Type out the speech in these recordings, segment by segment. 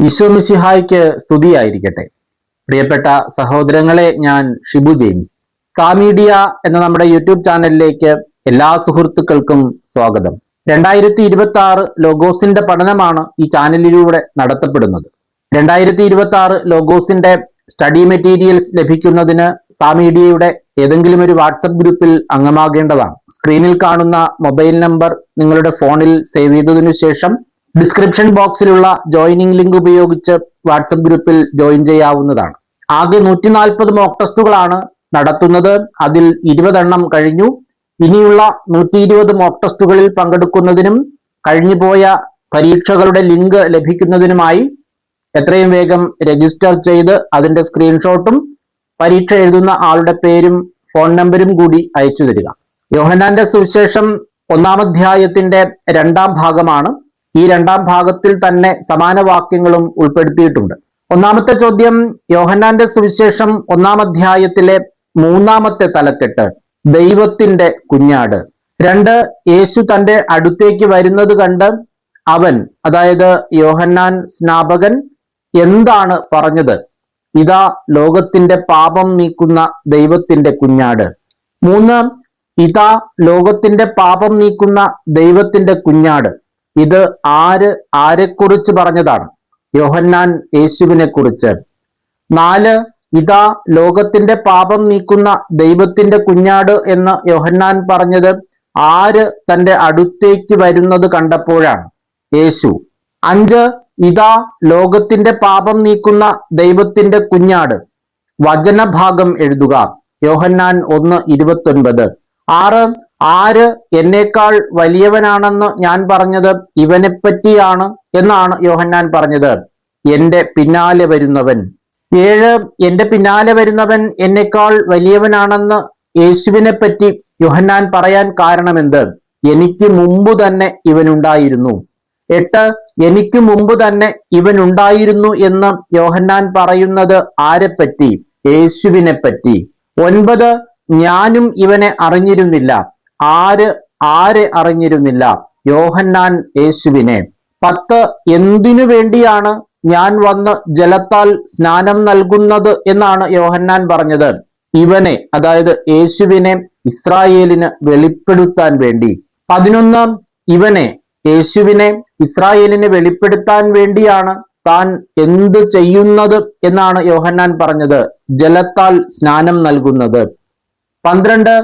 ഈശോമിശിഹായ്ക്ക് സ്തുതിയായിരിക്കട്ടെ. പ്രിയപ്പെട്ട സഹോദരങ്ങളെ, ഞാൻ ഷിബു ജെയിംസ്. സ്കാമീഡിയ എന്ന നമ്മുടെ യൂട്യൂബ് ചാനലിലേക്ക് എല്ലാ സുഹൃത്തുക്കൾക്കും സ്വാഗതം. 2026 ലോഗോസിന്റെ പഠനമാണ് ഈ ചാനലിലൂടെ നടത്തപ്പെടുന്നത്. 2026 ലോഗോസിന്റെ സ്റ്റഡി മെറ്റീരിയൽസ് ലഭിക്കുന്നതിന് സ്കാമീഡിയയുടെ ഏതെങ്കിലും ഒരു വാട്സപ്പ് ഗ്രൂപ്പിൽ അംഗമാകേണ്ടതാണ്. സ്ക്രീനിൽ കാണുന്ന മൊബൈൽ നമ്പർ നിങ്ങളുടെ ഫോണിൽ സേവ് ചെയ്തതിനു ശേഷം ഡിസ്ക്രിപ്ഷൻ ബോക്സിലുള്ള ജോയിനിങ് ലിങ്ക് ഉപയോഗിച്ച് വാട്സപ്പ് ഗ്രൂപ്പിൽ ജോയിൻ ചെയ്യാവുന്നതാണ്. ആകെ 140 മോക്ക് ടെസ്റ്റുകളാണ് നടത്തുന്നത്. അതിൽ 20 എണ്ണം കഴിഞ്ഞു. ഇനിയുള്ള 120 മോക്ക് ടെസ്റ്റുകളിൽ പങ്കെടുക്കുന്നതിനും കഴിഞ്ഞുപോയ പരീക്ഷകളുടെ ലിങ്ക് ലഭിക്കുന്നതിനുമായി എത്രയും വേഗം രജിസ്റ്റർ ചെയ്ത് അതിന്റെ സ്ക്രീൻഷോട്ടും പരീക്ഷ എഴുതുന്ന ആളുടെ പേരും ഫോൺ നമ്പരും കൂടി അയച്ചു തരിക. യോഹന്നാന്റെ സുവിശേഷം 1-ാം അധ്യായത്തിന്റെ 2-ാം ഭാഗമാണ്. ഈ 2-ാം ഭാഗത്തിൽ തന്നെ സമാന വാക്യങ്ങളും ഉൾപ്പെടുത്തിയിട്ടുണ്ട്. ഒന്നാമത്തെ ചോദ്യം, യോഹന്നാന്റെ സുവിശേഷം 1-ാം അധ്യായത്തിലെ 3-ാമത്തെ തലക്കെട്ട് ദൈവത്തിന്റെ കുഞ്ഞാട്. 2, യേശു തന്റെ അടുത്തേക്ക് വരുന്നത് കണ്ട് അവൻ, അതായത് യോഹന്നാൻ സ്നാപകൻ എന്താണ് പറഞ്ഞത്? ഇതാ ലോകത്തിന്റെ പാപം നീക്കുന്ന ദൈവത്തിന്റെ കുഞ്ഞാട്. 3, ഇതാ ലോകത്തിന്റെ പാപം നീക്കുന്ന ദൈവത്തിന്റെ കുഞ്ഞാട്. ഇത് ആരെക്കുറിച്ച് പറഞ്ഞതാണ്? യോഹന്നാൻ യേശുവിനെ കുറിച്ച്. 4, ഇതാ ലോകത്തിന്റെ പാപം നീക്കുന്ന ദൈവത്തിന്റെ കുഞ്ഞാട് എന്ന് യോഹന്നാൻ പറഞ്ഞത് ആര് തന്റെ അടുത്തേക്ക് വരുന്നത് കണ്ടപ്പോഴാണ്? യേശു. 5, ഇതാ ലോകത്തിന്റെ പാപം നീക്കുന്ന ദൈവത്തിന്റെ കുഞ്ഞാട്. വചനഭാഗം എഴുതുക. യോഹന്നാൻ 1:29. 6, ആര് എന്നേക്കാൾ വലിയവനാണെന്ന് ഞാൻ പറഞ്ഞത് ഇവനെപ്പറ്റിയാണ് എന്നാണ് യോഹന്നാൻ പറഞ്ഞത്. എന്റെ പിന്നാലെ വരുന്നവൻ. 7, എന്റെ പിന്നാലെ വരുന്നവൻ എന്നേക്കാൾ വലിയവനാണെന്ന് യേശുവിനെ പറ്റി യോഹന്നാൻ പറയാൻ കാരണമെന്ത്? എനിക്ക് മുമ്പ് തന്നെ ഇവനുണ്ടായിരുന്നു. 8, എനിക്ക് മുമ്പ് തന്നെ ഇവനുണ്ടായിരുന്നു എന്ന് യോഹന്നാൻ പറയുന്നത് ആരെപ്പറ്റി? യേശുവിനെ പറ്റി. 9, ഞാനും ഇവനെ അറിഞ്ഞിരുന്നില്ല. ആരെ അറിഞ്ഞിരുന്നില്ല? യോഹന്നാൻ യേശുവിനെ. 10, എന്തിനു വേണ്ടിയാണ് ഞാൻ വന്ന് ജലത്താൽ സ്നാനം നൽകുന്നത് എന്നാണ് യോഹന്നാൻ പറഞ്ഞത്? ഇവനെ, അതായത് യേശുവിനെ ഇസ്രായേലിന് വെളിപ്പെടുത്താൻ വേണ്ടി. 11, ഇവനെ, യേശുവിനെ ഇസ്രായേലിന് വെളിപ്പെടുത്താൻ വേണ്ടിയാണ് താൻ എന്ത് ചെയ്യുന്നത് എന്നാണ് യോഹന്നാൻ പറഞ്ഞത്? ജലത്താൽ സ്നാനം നൽകുന്നത്. 12,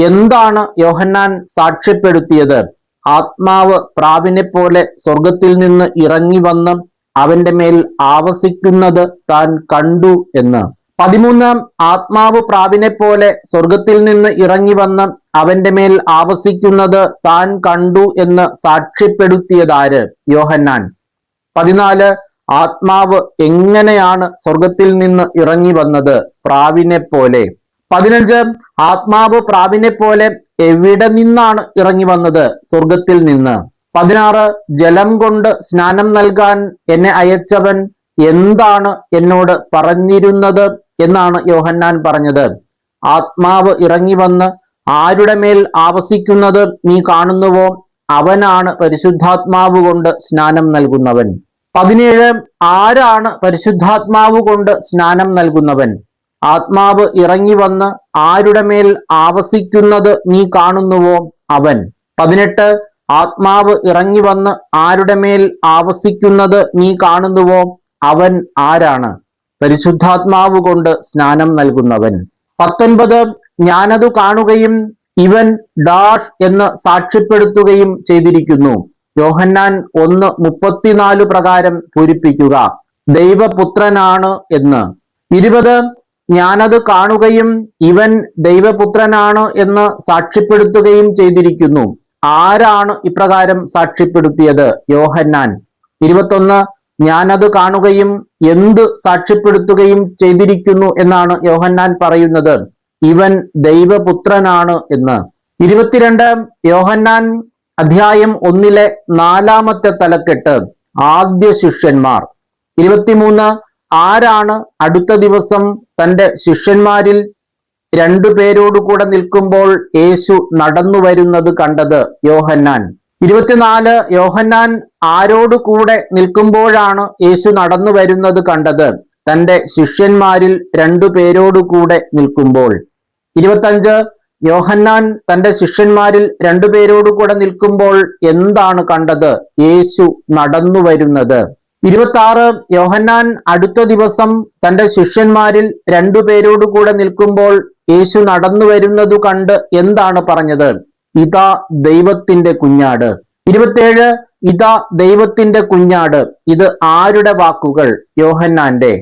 എന്താണ് യോഹന്നാൻ സാക്ഷ്യപ്പെടുത്തിയത്? ആത്മാവ് പ്രാവിനെ പോലെ സ്വർഗത്തിൽ നിന്ന് ഇറങ്ങി വന്ന് അവന്റെ മേൽ ആവസിക്കുന്നത് താൻ കണ്ടു എന്ന്. 13, ആത്മാവ് പ്രാവിനെ പോലെ സ്വർഗത്തിൽ നിന്ന് ഇറങ്ങി വന്ന് അവന്റെ മേൽ ആവസിക്കുന്നത് താൻ കണ്ടു എന്ന് സാക്ഷ്യപ്പെടുത്തിയതാര്? യോഹന്നാൻ. 14, ആത്മാവ് എങ്ങനെയാണ് സ്വർഗത്തിൽ നിന്ന് ഇറങ്ങി വന്നത്? പ്രാവിനെ പോലെ. 15, ആത്മാവ് പ്രാവിനെ പോലെ എവിടെ നിന്നാണ് ഇറങ്ങി വന്നത്? സ്വർഗത്തിൽ നിന്ന്. 16, ജലം കൊണ്ട് സ്നാനം നൽകാൻ എന്നെ അയച്ചവൻ എന്താണ് എന്നോട് പറഞ്ഞിരുന്നത് എന്നാണ് യോഹന്നാൻ പറഞ്ഞത്? ആത്മാവ് ഇറങ്ങി വന്ന് ആരുടെ മേൽ ആവസിക്കുന്നത് നീ കാണുന്നുവോ അവനാണ് പരിശുദ്ധാത്മാവ് കൊണ്ട് സ്നാനം നൽകുന്നവൻ. 17, ആരാണ് പരിശുദ്ധാത്മാവ് കൊണ്ട് സ്നാനം നൽകുന്നവൻ? ആത്മാവ് ഇറങ്ങി വന്ന് ആരുടെ മേൽ ആവസിക്കുന്നത് നീ കാണുന്നുവോ അവൻ. 18, ആത്മാവ് ഇറങ്ങി വന്ന് ആരുടെ മേൽ ആവസിക്കുന്നത് നീ കാണുന്നുവോ അവൻ ആരാണ്? പരിശുദ്ധാത്മാവ് കൊണ്ട് സ്നാനം നൽകുന്നവൻ. 19, ഞാനതു കാണുകയും ഇവൻ ഡാഷ് എന്ന് സാക്ഷ്യപ്പെടുത്തുകയും ചെയ്തിരിക്കുന്നു. യോഹന്നാൻ 1:34 പ്രകാരം പൂരിപ്പിക്കുക. ദൈവപുത്രനാണ് എന്ന്. 20, ഞാനത് കാണുകയും ഇവൻ ദൈവപുത്രനാണ് എന്ന് സാക്ഷ്യപ്പെടുത്തുകയും ചെയ്തിരിക്കുന്നു. ആരാണ് ഇപ്രകാരം സാക്ഷ്യപ്പെടുത്തിയത്? യോഹന്നാൻ. 21, ഞാനത് കാണുകയും എന്ത് സാക്ഷ്യപ്പെടുത്തുകയും ചെയ്തിരിക്കുന്നു എന്നാണ് യോഹന്നാൻ പറയുന്നത്? ഇവൻ ദൈവപുത്രനാണ് എന്ന്. 22, യോഹന്നാൻ അധ്യായം 1-ലെ 4-ാമത്തെ തലക്കെട്ട് ആദ്യ ശിഷ്യന്മാർ. 23, ആരാണ് അടുത്ത ദിവസം തന്റെ ശിഷ്യന്മാരിൽ 2 പേരോട് കൂടെ നിൽക്കുമ്പോൾ യേശു നടന്നു വരുന്നത് കണ്ടത്? യോഹന്നാൻ. 24 യോഹന്നാൻ ആരോട് കൂടെ നിൽക്കുമ്പോഴാണ് യേശു നടന്നു വരുന്നത് കണ്ടത്? തന്റെ ശിഷ്യന്മാരിൽ 2 പേരോട് കൂടെ നിൽക്കുമ്പോൾ. 25 യോഹന്നാൻ തന്റെ ശിഷ്യന്മാരിൽ 2 പേരോട് കൂടെ നിൽക്കുമ്പോൾ എന്താണ് കണ്ടത്? യേശു നടന്നു വരുന്നത്. 26 യോഹന്നാൻ അടുത്ത ദിവസം തന്റെ ശിഷ്യന്മാരിൽ 2 പേരോട് കൂടെ നിൽക്കുമ്പോൾ യേശു നടന്നു വരുന്നത് കണ്ട് എന്താണ് പറഞ്ഞത്? ഇതാ ദൈവത്തിന്റെ കുഞ്ഞാട്. 27 ഇതാ ദൈവത്തിന്റെ കുഞ്ഞാട്. ഇത് ആരുടെ വാക്കുകൾ? യോഹന്നാന്റെ.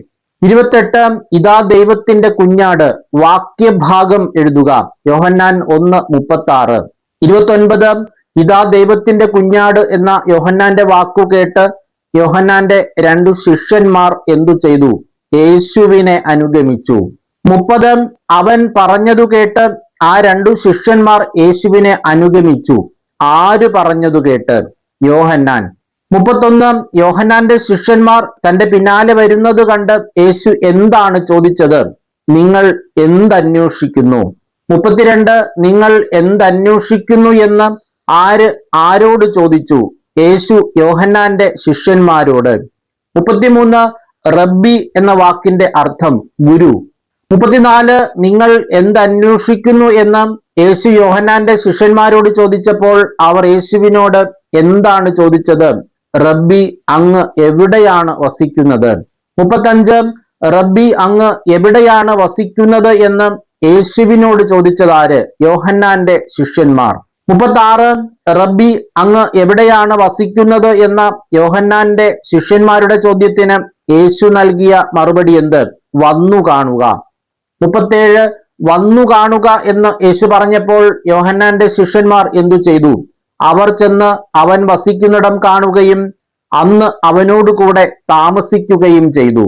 28 ഇതാ ദൈവത്തിന്റെ കുഞ്ഞാട്. വാക്യഭാഗം എഴുതുക. യോഹന്നാൻ 1:36. 29 ഇതാ ദൈവത്തിന്റെ കുഞ്ഞാട് എന്ന യോഹന്നാന്റെ വാക്കു കേട്ട് യോഹന്നാന്റെ 2 ശിഷ്യന്മാർ എന്തു ചെയ്തു? യേശുവിനെ അനുഗമിച്ചു. 30 അവൻ പറഞ്ഞതു കേട്ട് ആ 2 ശിഷ്യന്മാർ യേശുവിനെ അനുഗമിച്ചു. ആര് പറഞ്ഞതു കേട്ട്? യോഹന്നാൻ. 31 യോഹന്നാന്റെ ശിഷ്യന്മാർ തന്റെ പിന്നാലെ വരുന്നത് കണ്ട് യേശു എന്താണ് ചോദിച്ചത്? നിങ്ങൾ എന്തന്വേഷിക്കുന്നു? 32 നിങ്ങൾ എന്തന്വേഷിക്കുന്നു എന്ന് ആരോട് ചോദിച്ചു? യേശു യോഹന്നാന്റെ ശിഷ്യന്മാരോട്. 33 റബ്ബി എന്ന വാക്കിന്റെ അർത്ഥം ഗുരു. 34 നിങ്ങൾ എന്തന്വേഷിക്കുന്നു എന്ന് യേശു യോഹന്നാന്റെ ശിഷ്യന്മാരോട് ചോദിച്ചപ്പോൾ അവർ യേശുവിനോട് എന്താണ് ചോദിച്ചത്? റബ്ബി അങ്ങ് എവിടെയാണ് വസിക്കുന്നത്? 35 റബ്ബി അങ്ങ് എവിടെയാണ് വസിക്കുന്നത് എന്ന് യേശുവിനോട് ചോദിച്ചതാര്? യോഹന്നാന്റെ ശിഷ്യന്മാർ. 36 റബ്ബി അങ്ങ് എവിടെയാണ് വസിക്കുന്നത് എന്ന യോഹന്നാന്റെ ശിഷ്യന്മാരുടെ ചോദ്യത്തിന് യേശു നൽകിയ മറുപടി എന്ത്? വന്നു കാണുക. 37 വന്നു കാണുക എന്ന് യേശു പറഞ്ഞപ്പോൾ യോഹന്നാന്റെ ശിഷ്യന്മാർ എന്തു ചെയ്തു? അവർ ചെന്ന് അവൻ വസിക്കുന്നിടം കാണുകയും അന്ന് അവനോട് കൂടെ താമസിക്കുകയും ചെയ്തു.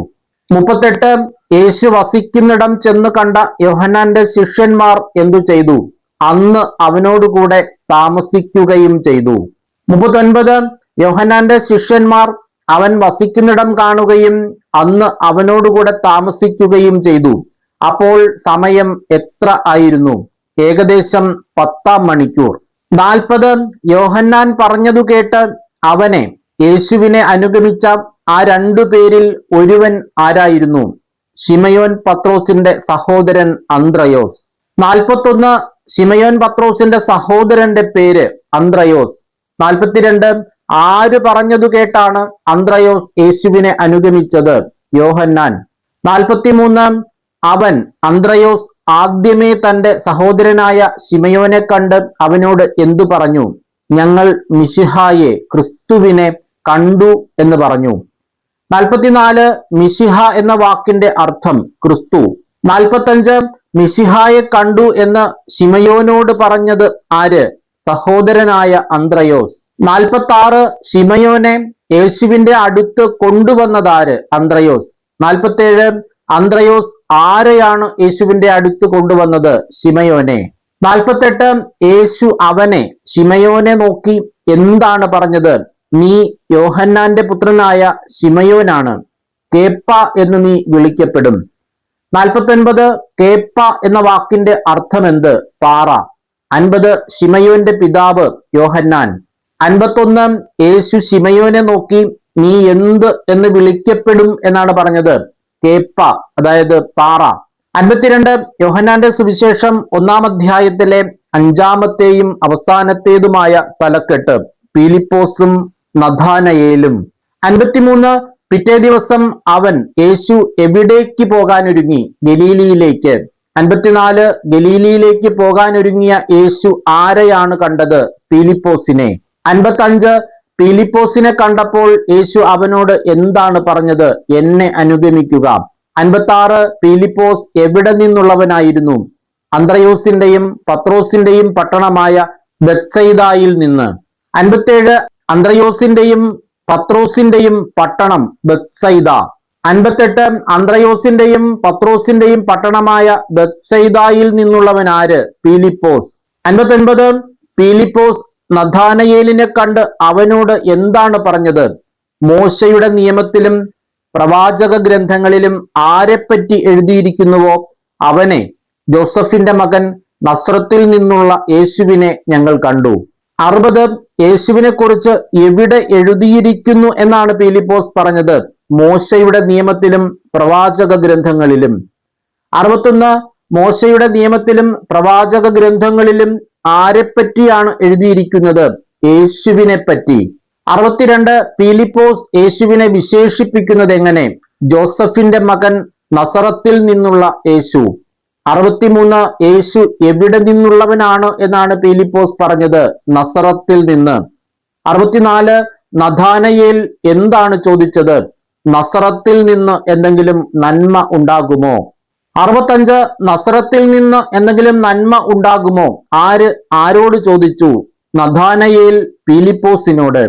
38 യേശു വസിക്കുന്നിടം ചെന്ന് കണ്ട യോഹന്നാന്റെ ശിഷ്യന്മാർ എന്തു ചെയ്തു? അന്ന് അവനോട് കൂടെ താമസിക്കുകയും ചെയ്തു. 39 യോഹന്നാന്റെ ശിഷ്യന്മാർ അവൻ വസിക്കുന്നിടം കാണുകയും അന്ന് അവനോടുകൂടെ താമസിക്കുകയും ചെയ്തു. അപ്പോൾ സമയം എത്ര ആയിരുന്നു? ഏകദേശം 10 മണിക്കൂർ. 40 യോഹന്നാൻ പറഞ്ഞതു കേട്ട് അവനെ യേശുവിനെ അനുഗമിച്ച ആ 2 പേരിൽ ഒരുവൻ ആരായിരുന്നു? ശിമയോൻ പത്രോസിന്റെ സഹോദരൻ അന്ത്രയോസ്. 41 ശിമയോൻ പത്രോസിന്റെ സഹോദരന്റെ പേര് അന്ത്രയോസ്. 42 ആര് പറഞ്ഞതു കേട്ടാണ് അന്ത്രയോസ് യേശുവിനെ അനുഗമിച്ചത്? യോഹന്നാൻ. 43 അവൻ അന്ത്രയോസ് ആദ്യമേ തന്റെ സഹോദരനായ ശിമയോനെ കണ്ട് അവനോട് എന്തു പറഞ്ഞു? ഞങ്ങൾ മിശിഹായെ ക്രിസ്തുവിനെ കണ്ടു എന്ന് പറഞ്ഞു. 44 മിശിഹ എന്ന വാക്കിന്റെ അർത്ഥം ക്രിസ്തു. 45 മിശിഹായെ കണ്ടു എന്ന് ശിമയോനോട് പറഞ്ഞത് ആര്? സഹോദരനായ അന്ത്രയോസ്. 46 ശിമയോനെ യേശുവിന്റെ അടുത്ത് കൊണ്ടുവന്നതാര്? അന്ത്രയോസ്. 47 അന്ത്രയോസ് ആരെയാണ് യേശുവിന്റെ അടുത്ത് കൊണ്ടുവന്നത്? ശിമയോനെ. 48 യേശു അവനെ ശിമയോനെ നോക്കി എന്താണ് പറഞ്ഞത്? നീ യോഹന്നാന്റെ പുത്രനായ ശിമയോനാണ്, കേപ്പ എന്ന് നീ വിളിക്കപ്പെടും. 49 കേപ്പ എന്ന വാക്കിന്റെ അർത്ഥം എന്ത്? പാറ. 50 ശിമയോന്റെ പിതാവ് യോഹന്നാൻ. 51 യേശു ശിമയോനെ നോക്കി നീ എന്ത് എന്ന് വിളിക്കപ്പെടും എന്നാണ് പറഞ്ഞത്? കേപ്പ, അതായത് പാറ. 52 യോഹന്നാന്റെ സുവിശേഷം 1-ാം അധ്യായത്തിലെ 5-ാമത്തെയും അവസാനത്തേതുമായ തലക്കെട്ട് ഫിലിപ്പോസും നഥാനയേലും. 53 പിറ്റേ ദിവസം അവൻ യേശു എവിടേക്ക് പോകാനൊരുങ്ങി? ഗലീലിയിലേക്ക്. 54 ഗലീലിയിലേക്ക് പോകാനൊരുങ്ങിയ യേശു ആരെയാണ് കണ്ടത്? ഫിലിപ്പോസിനെ. 55 ഫിലിപ്പോസിനെ കണ്ടപ്പോൾ യേശു അവനോട് എന്താണ് പറഞ്ഞത്? എന്നെ അനുഗമിക്കുക. 56 ഫിലിപ്പോസ് എവിടെ നിന്നുള്ളവനായിരുന്നു? അന്ത്രയോസിന്റെയും പത്രോസിന്റെയും പട്ടണമായ ബെത്സയിദായിൽ നിന്ന്. 57 അന്ത്രയോസിന്റെയും പത്രോസിന്റെയും പട്ടണം ബെത്സയിദ. 58 അന്ത്രയോസിന്റെയും പത്രോസിന്റെയും പട്ടണമായ ബെത്സയിദായിൽ നിന്നുള്ളവൻ ആര്? ഫിലിപ്പോസ്. 59 ഫിലിപ്പോസ് നഥാനയേലിനെ കണ്ട് അവനോട് എന്താണ് പറഞ്ഞത്? മോശയുടെ നിയമത്തിലും പ്രവാചക ഗ്രന്ഥങ്ങളിലും ആരെപ്പറ്റി എഴുതിയിരിക്കുന്നുവോ അവനെ, ജോസഫിന്റെ മകൻ നസ്രത്തിൽ നിന്നുള്ള യേശുവിനെ ഞങ്ങൾ കണ്ടു. 60 യേശുവിനെ കുറിച്ച് എവിടെ എഴുതിയിരിക്കുന്നു എന്നാണ് പീലിപ്പോസ് പറഞ്ഞത്? മോശയുടെ നിയമത്തിലും പ്രവാചക ഗ്രന്ഥങ്ങളിലും. 61 മോശയുടെ നിയമത്തിലും പ്രവാചക ഗ്രന്ഥങ്ങളിലും ആരെപ്പറ്റിയാണ് എഴുതിയിരിക്കുന്നത്? യേശുവിനെ പറ്റി. 62 പീലിപ്പോസ് യേശുവിനെ വിശേഷിപ്പിക്കുന്നത് എങ്ങനെ? ജോസഫിന്റെ മകൻ, നസറത്തിൽ നിന്നുള്ള യേശു. 63 യേശു എവിടെ നിന്നുള്ളവനാണ് എന്നാണ് പീലിപ്പോസ് പറഞ്ഞത്? നസറത്തിൽ നിന്ന്. 64 നഥാനയേൽ എന്താണ് ചോദിച്ചത്? നസറത്തിൽ നിന്ന് എന്തെങ്കിലും നന്മ ഉണ്ടാകുമോ? 65 നസറത്തിൽ നിന്ന് എന്തെങ്കിലും നന്മ ഉണ്ടാകുമോ? ആരോട് ചോദിച്ചു? നഥാനയേൽ പീലിപ്പോസിനോട്.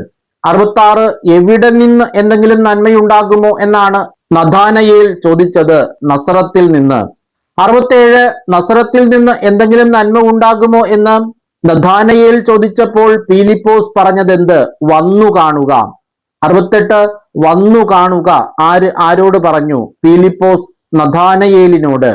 66 എവിടെ നിന്ന് എന്തെങ്കിലും നന്മയുണ്ടാകുമോ എന്നാണ് നഥാനയേൽ ചോദിച്ചത്? നസറത്തിൽ നിന്ന്. 67 നസറത്തിൽ നിന്ന് എന്തെങ്കിലും നന്മ ഉണ്ടാകുമോ എന്ന് നഥാനയേൽ ചോദിച്ചപ്പോൾ പീലിപ്പോസ് പറഞ്ഞതെന്ത്? വന്നു കാണുക. 68 വന്നു കാണുക ആരോട് പറഞ്ഞു? പീലിപ്പോസ് നഥാനയേലിനോട്.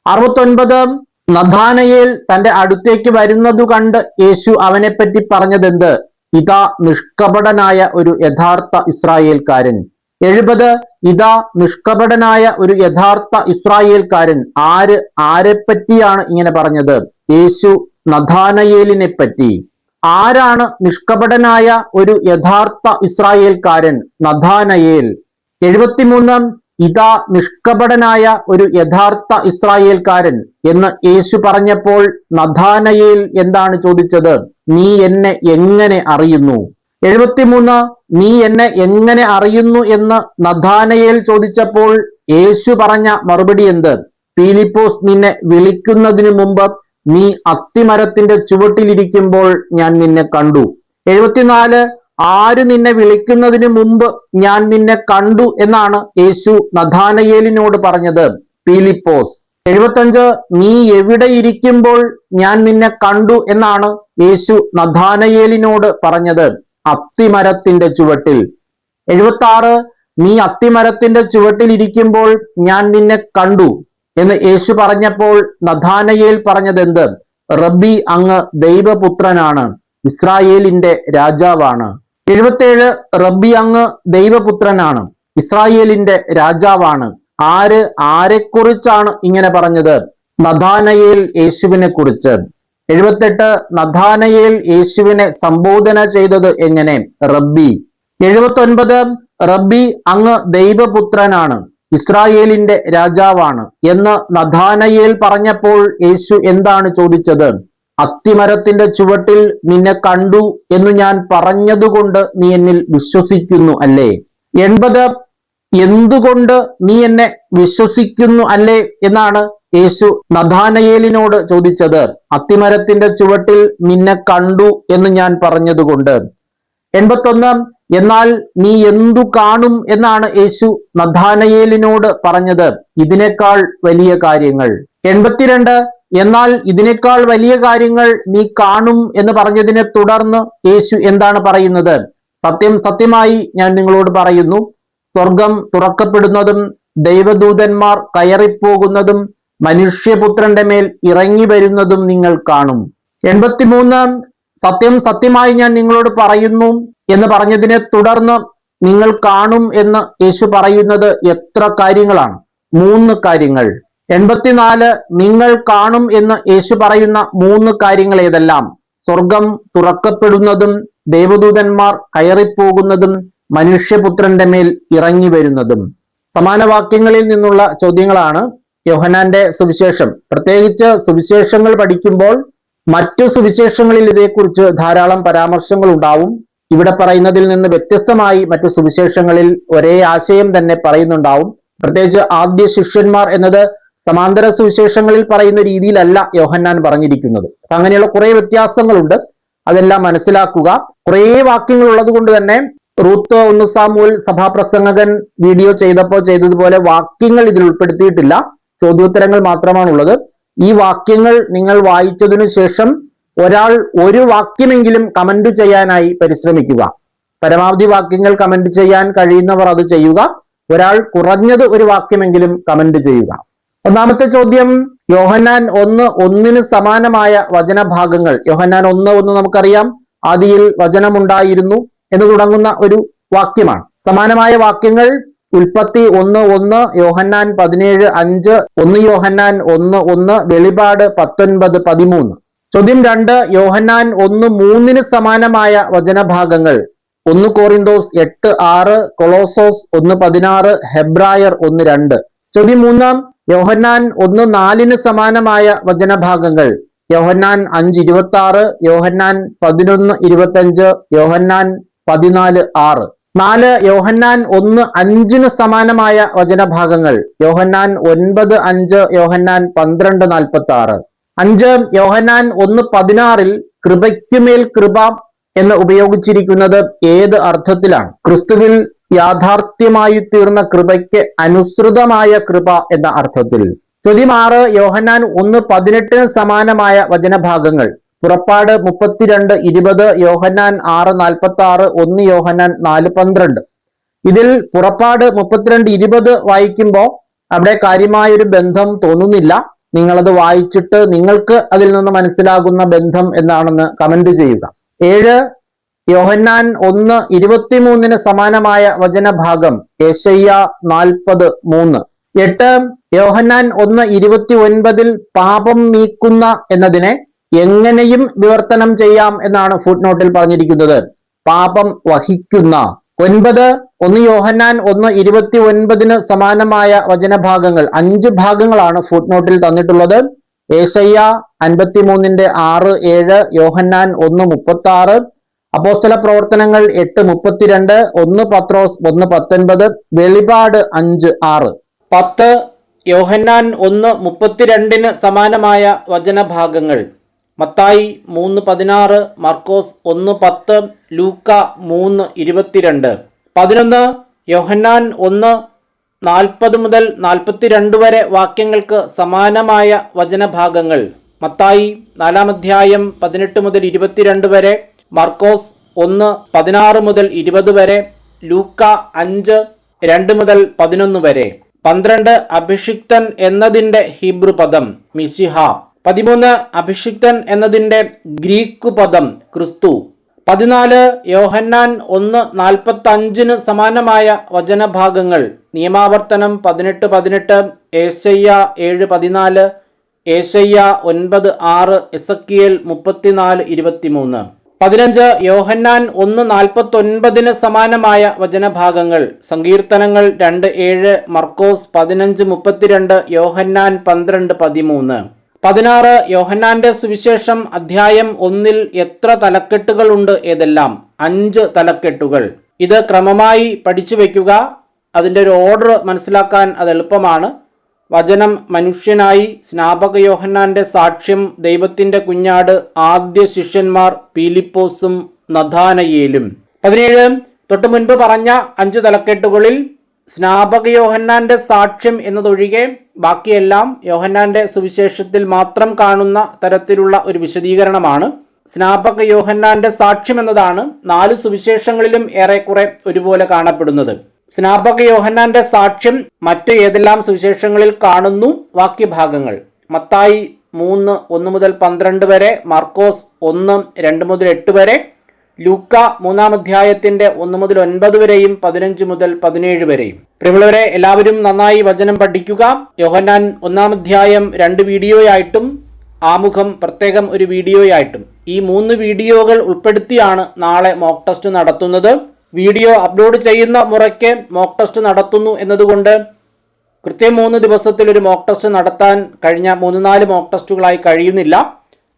69 നഥാനയേൽ തന്റെ അടുത്തേക്ക് വരുന്നത് കണ്ട് യേശു അവനെപ്പറ്റി പറഞ്ഞതെന്ത്? ഇതാ നിഷ്കപടനായ ഒരു യഥാർത്ഥ ഇസ്രായേൽക്കാരൻ. 70 ഇതാ നിഷ്കപടനായ ഒരു യഥാർത്ഥ ഇസ്രായേൽക്കാരൻ. ആരെപ്പറ്റിയാണ് ഇങ്ങനെ പറഞ്ഞത്? യേശു നഥാനയേലിനെ പറ്റി. ആരാണ് നിഷ്കപടനായ ഒരു യഥാർത്ഥ ഇസ്രായേൽക്കാരൻ? നഥാനയേൽ. 73 ഇതാ നിഷ്കപടനായ ഒരു യഥാർത്ഥ ഇസ്രായേൽക്കാരൻ എന്ന് യേശു പറഞ്ഞപ്പോൾ നഥാനയേൽ എന്താണ് ചോദിച്ചത്? നീ എന്നെ എങ്ങനെ അറിയുന്നു? 73 നീ എന്നെ എങ്ങനെ അറിയുന്നു എന്ന് നഥാനയേൽ ചോദിച്ചപ്പോൾ യേശു പറഞ്ഞ മറുപടി എന്ത്? പീലിപ്പോസ് നിന്നെ വിളിക്കുന്നതിനു മുമ്പ് നീ അത്തിമരത്തിന്റെ ചുവട്ടിലിരിക്കുമ്പോൾ ഞാൻ നിന്നെ കണ്ടു. 74 ആര് നിന്നെ വിളിക്കുന്നതിന് മുമ്പ് ഞാൻ നിന്നെ കണ്ടു എന്നാണ് യേശു നഥാനയേലിനോട് പറഞ്ഞത്? പീലിപ്പോസ്. 75 നീ എവിടെ ഇരിക്കുമ്പോൾ ഞാൻ നിന്നെ കണ്ടു എന്നാണ് യേശു നഥാനയേലിനോട് പറഞ്ഞത്? അത്തിമരത്തിന്റെ ചുവട്ടിൽ. 76 നീ അത്തിമരത്തിന്റെ ചുവട്ടിൽ ഇരിക്കുമ്പോൾ ഞാൻ നിന്നെ കണ്ടു എന്ന് യേശു പറഞ്ഞപ്പോൾ നഥാനയേൽ പറഞ്ഞതെന്ത്? റബ്ബി, അങ്ങ് ദൈവപുത്രനാണ്, ഇസ്രായേലിന്റെ രാജാവാണ്. 77 റബ്ബി, അങ്ങ് ദൈവപുത്രനാണ്, ഇസ്രായേലിന്റെ രാജാവാണ്. ആരെക്കുറിച്ചാണ് ഇങ്ങനെ പറഞ്ഞത്? നഥാനയേൽ യേശുവിനെ കുറിച്ച്. 78 നഥാനയേൽ യേശുവിനെ സംബോധന ചെയ്തത് എങ്ങനെ? റബ്ബി. 79 റബ്ബി, അങ്ങ് ദൈവപുത്രനാണ്, ഇസ്രായേലിന്റെ രാജാവാണ് എന്ന് നഥാനയേൽ പറഞ്ഞപ്പോൾ യേശു എന്താണ് ചോദിച്ചത്? അത്തിമരത്തിന്റെ ചുവട്ടിൽ നിന്നെ കണ്ടു എന്ന് ഞാൻ പറഞ്ഞതുകൊണ്ട് നീ എന്നിൽ വിശ്വസിക്കുന്നു അല്ലേ? 80 എന്തുകൊണ്ട് നീ എന്നെ വിശ്വസിക്കുന്നു അല്ലേ എന്നാണ് യേശു നഥാനയേലിനോട് ചോദിച്ചത്? അത്തിമരത്തിന്റെ ചുവട്ടിൽ നിന്നെ കണ്ടു എന്ന് ഞാൻ പറഞ്ഞതുകൊണ്ട്. 81 എന്നാൽ നീ എന്തു കാണും എന്നാണ് യേശു നഥാനയേലിനോട് പറഞ്ഞത്? ഇതിനേക്കാൾ വലിയ കാര്യങ്ങൾ. 82 എന്നാൽ ഇതിനേക്കാൾ വലിയ കാര്യങ്ങൾ നീ കാണും എന്ന് പറഞ്ഞതിനെ തുടർന്ന് യേശു എന്താണ് പറയുന്നത്? സത്യമായി ഞാൻ നിങ്ങളോട് പറയുന്നു, സ്വർഗം തുറക്കപ്പെടുന്നതും ദൈവദൂതന്മാർ കയറിപ്പോകുന്നതും മനുഷ്യപുത്രന്റെ മേൽ ഇറങ്ങി വരുന്നതും നിങ്ങൾ കാണും. 83 സത്യമായി ഞാൻ നിങ്ങളോട് പറയുന്നു എന്ന് പറഞ്ഞതിനെ തുടർന്ന് നിങ്ങൾ കാണും എന്ന് യേശു പറയുന്നത് എത്ര കാര്യങ്ങളാണ്? 3 കാര്യങ്ങൾ. 84 നിങ്ങൾ കാണും എന്ന് യേശു പറയുന്ന 3 കാര്യങ്ങൾ ഏതെല്ലാം? സ്വർഗം തുറക്കപ്പെടുന്നതും ദേവദൂതന്മാർ കയറിപ്പോകുന്നതും മനുഷ്യപുത്രന്റെ മേൽ ഇറങ്ങി വരുന്നതും. സമാന വാക്യങ്ങളിൽ നിന്നുള്ള ചോദ്യങ്ങളാണ്. യോഹന്നാന്റെ സുവിശേഷം, പ്രത്യേകിച്ച് സുവിശേഷങ്ങൾ പഠിക്കുമ്പോൾ മറ്റു സുവിശേഷങ്ങളിൽ ഇതേക്കുറിച്ച് ധാരാളം പരാമർശങ്ങൾ ഉണ്ടാവും. ഇവിടെ പറയുന്നതിൽ നിന്ന് വ്യത്യസ്തമായി മറ്റു സുവിശേഷങ്ങളിൽ ഒരേ ആശയം തന്നെ പറയുന്നുണ്ടാവും. പ്രത്യേകിച്ച് ആദ്യ ശിഷ്യന്മാർ എന്നത് സമാന്തര സുവിശേഷങ്ങളിൽ പറയുന്ന രീതിയിലല്ല യോഹന്നാൻ പറഞ്ഞിരിക്കുന്നത്. അങ്ങനെയുള്ള കുറെ വ്യത്യാസങ്ങളുണ്ട്, അതെല്ലാം മനസ്സിലാക്കുക. കുറെ വാക്യങ്ങൾ ഉള്ളത് കൊണ്ട് തന്നെ റൂത്ത് 1 സാമുവേൽ സഭാപ്രസംഗകൻ വീഡിയോ ചെയ്തതുപോലെ വാക്യങ്ങൾ ഇതിൽ ഉൾപ്പെടുത്തിയിട്ടില്ല, ചോദ്യോത്തരങ്ങൾ മാത്രമാണുള്ളത്. ഈ വാക്യങ്ങൾ നിങ്ങൾ വായിച്ചതിനു ശേഷം ഒരാൾ ഒരു വാക്യമെങ്കിലും കമന്റ് ചെയ്യാനായി പരിശ്രമിക്കുക. പരമാവധി വാക്യങ്ങൾ കമന്റ് ചെയ്യാൻ കഴിയുന്നവർ അത് ചെയ്യുക. ഒരാൾ കുറഞ്ഞത് ഒരു വാക്യമെങ്കിലും കമന്റ് ചെയ്യുക. ഒന്നാമത്തെ ചോദ്യം, യോഹന്നാൻ 1:1 സമാനമായ വചനഭാഗങ്ങൾ. യോഹന്നാൻ 1:1 നമുക്കറിയാം, ആദിയിൽ വചനമുണ്ടായിരുന്നു എന്ന് തുടങ്ങുന്ന ഒരു വാക്യമാണ്. സമാനമായ വാക്യങ്ങൾ ഉൽപ്പത്തി 1:1, യോഹന്നാൻ 17:5, 1 യോഹന്നാൻ 1:1, വെളിപാട് 19:13. ചോദ്യം 2, യോഹന്നാൻ 1:3 സമാനമായ വചനഭാഗങ്ങൾ 1 കോറിന്തോസ് 8:6, കൊളോസോസ് 1:16, ഹെബ്രായർ 1:2. ചോദ്യം 3, യോഹന്നാൻ 1:4 സമാനമായ വചനഭാഗങ്ങൾ യോഹന്നാൻ 5:26, യോഹന്നാൻ 11:25, യോഹന്നാൻ 14:6. 4, യോഹന്നാൻ 1:5 സമാനമായ വചനഭാഗങ്ങൾ യോഹന്നാൻ 9:5, യോഹന്നാൻ 12:46. 5, യോഹന്നാൻ 1:16 കൃപയ്ക്കുമേൽ കൃപ എന്ന് ഉപയോഗിച്ചിരിക്കുന്നത് ഏത് അർത്ഥത്തിലാണ്? ക്രിസ്തുവിൽ യാഥാർത്ഥ്യമായി തീർന്ന കൃപയ്ക്ക് അനുസൃതമായ കൃപ എന്ന അർത്ഥത്തിൽ. ചോദ്യം 6, യോഹന്നാൻ 1:18 സമാനമായ വചനഭാഗങ്ങൾ പുറപ്പാട് 32:20, യോഹന്നാൻ 6:46, 1 യോഹന്നാൻ 4:12. ഇതിൽ പുറപ്പാട് 32:20 വായിക്കുമ്പോൾ അവിടെ കാര്യമായൊരു ബന്ധം തോന്നുന്നില്ല. നിങ്ങളത് വായിച്ചിട്ട് നിങ്ങൾക്ക് അതിൽ നിന്ന് മനസ്സിലാകുന്ന ബന്ധം എന്താണെന്ന് കമന്റ് ചെയ്യുക. 7, യോഹന്നാൻ 1:23 സമാനമായ വചനഭാഗം യെശയ്യ 40:3. 8, യോഹന്നാൻ 1:29 പാപം നീക്കുന്ന എന്നതിനെ എങ്ങനെയും വിവർത്തനം ചെയ്യാം എന്നാണ് ഫുട് നോട്ടിൽ പറഞ്ഞിരിക്കുന്നത്. പാപം വഹിക്കുന്ന. 9, 1 യോഹന്നാൻ 1:29 സമാനമായ വചനഭാഗങ്ങൾ 5 ഭാഗങ്ങളാണ് ഫുട് നോട്ടിൽ തന്നിട്ടുള്ളത്. യെശയ്യ 53:6, 7, യോഹന്നാൻ 1:36, അപ്പോസ്തല പ്രവർത്തനങ്ങൾ 8:32, 1 പത്രോസ് 1:19, വെളിപാട് 5:6. 10, യോഹന്നാൻ 1:32 സമാനമായ വചനഭാഗങ്ങൾ മത്തായി 3:16, മർക്കോസ് 1:10, ലൂക്ക 3:22. 11, യോഹന്നാൻ 1:40 മുതൽ 42 വരെ വാക്യങ്ങൾക്ക് സമാനമായ വചനഭാഗങ്ങൾ മത്തായി 4 അധ്യായം 18 മുതൽ 22 വരെ, മർക്കോസ് 1:16 മുതൽ 20 വരെ, ലൂക്ക 5:2 മുതൽ 11 വരെ. 12, അഭിഷിക്തൻ എന്നതിന്റെ ഹീബ്രു പദം മിശിഹ. 13, അഭിഷിക്തൻ എന്നതിന്റെ ഗ്രീക്ക് പദം ക്രിസ്തു. 14, യോഹന്നാൻ 1:45 സമാനമായ വചനഭാഗങ്ങൾ നിയമാവർത്തനം 18:18, യെശയ്യ 7:14, യെശയ്യ 9:6, എസെക്കിയേൽ 34:23. 15, യോഹന്നാൻ 1:49 സമാനമായ വചനഭാഗങ്ങൾ സങ്കീർത്തനങ്ങൾ 2:7, മർക്കോസ് 15:32, യോഹന്നാൻ 12:13. 16, യോഹന്നാന്റെ സുവിശേഷം അധ്യായം 1 എത്ര തലക്കെട്ടുകൾ ഉണ്ട്? ഏതെല്ലാം? 5 തലക്കെട്ടുകൾ. ഇത് ക്രമമായി പഠിച്ചു വയ്ക്കുക. അതിൻ്റെ ഒരു ഓർഡർ മനസ്സിലാക്കാൻ അത് എളുപ്പമാണ്. വചനം മനുഷ്യനായി, സ്നാപക യോഹന്നാന്റെ സാക്ഷ്യം, ദൈവത്തിന്റെ കുഞ്ഞാട്, ആദ്യ ശിഷ്യന്മാർ പീലിപ്പോസും നഥാനയേലും. 17, തൊട്ടു മുൻപ് പറഞ്ഞ 5 തലക്കെട്ടുകളിൽ സ്നാപക യോഹന്നാന്റെ സാക്ഷ്യം എന്നതൊഴികെ ബാക്കിയെല്ലാം യോഹന്നാന്റെ സുവിശേഷത്തിൽ മാത്രം കാണുന്ന തരത്തിലുള്ള ഒരു വിശദീകരണമാണ്. സ്നാപക യോഹന്നാന്റെ സാക്ഷ്യം എന്നതാണ് 4 സുവിശേഷങ്ങളിലും ഏറെക്കുറെ ഒരുപോലെ കാണപ്പെടുന്നത്. സ്നാപക യോഹന്നാന്റെ സാക്ഷ്യം മറ്റ് ഏതെല്ലാം സുവിശേഷങ്ങളിൽ കാണുന്നു? വാക്യഭാഗങ്ങൾ മത്തായി 3:1 മുതൽ 12 വരെ, മർക്കോസ് 1:2 മുതൽ 8 വരെ, ലൂക്ക 3 അധ്യായത്തിന്റെ 1 മുതൽ 9 വരെയും 15 മുതൽ 17 വരെയും. പ്രിയമുള്ളവരെ, എല്ലാവരും നന്നായി വചനം പഠിക്കുക. യോഹന്നാൻ 1 അധ്യായം 2 വീഡിയോയായിട്ടും ആമുഖം പ്രത്യേകം ഒരു വീഡിയോയായിട്ടും ഈ 3 വീഡിയോകൾ ഉൾപ്പെടുത്തിയാണ് നാളെ മോക്ക് ടെസ്റ്റ് നടത്തുന്നത്. വീഡിയോ അപ്ലോഡ് ചെയ്യുന്ന മുറയ്ക്ക് മോക്ക് ടെസ്റ്റ് നടത്തുന്നു എന്നതുകൊണ്ട് കൃത്യം 3 ദിവസത്തിൽ ഒരു മോക്ക് ടെസ്റ്റ് നടത്താൻ കഴിഞ്ഞ 3-4 മോക്ക് ടെസ്റ്റുകളായി കഴിയുന്നില്ല.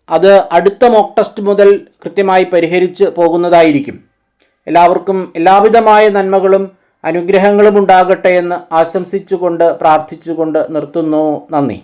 അത് അടുത്ത മോക്ക് ടെസ്റ്റ് മുതൽ കൃത്യമായി പരിഹരിച്ച് പോകുന്നതായിരിക്കും. എല്ലാവർക്കും എല്ലാവിധമായ നന്മകളും അനുഗ്രഹങ്ങളും ഉണ്ടാകട്ടെ എന്ന് ആശംസിച്ചുകൊണ്ട് പ്രാർത്ഥിച്ചുകൊണ്ട് നിർത്തുന്നു. നന്ദി.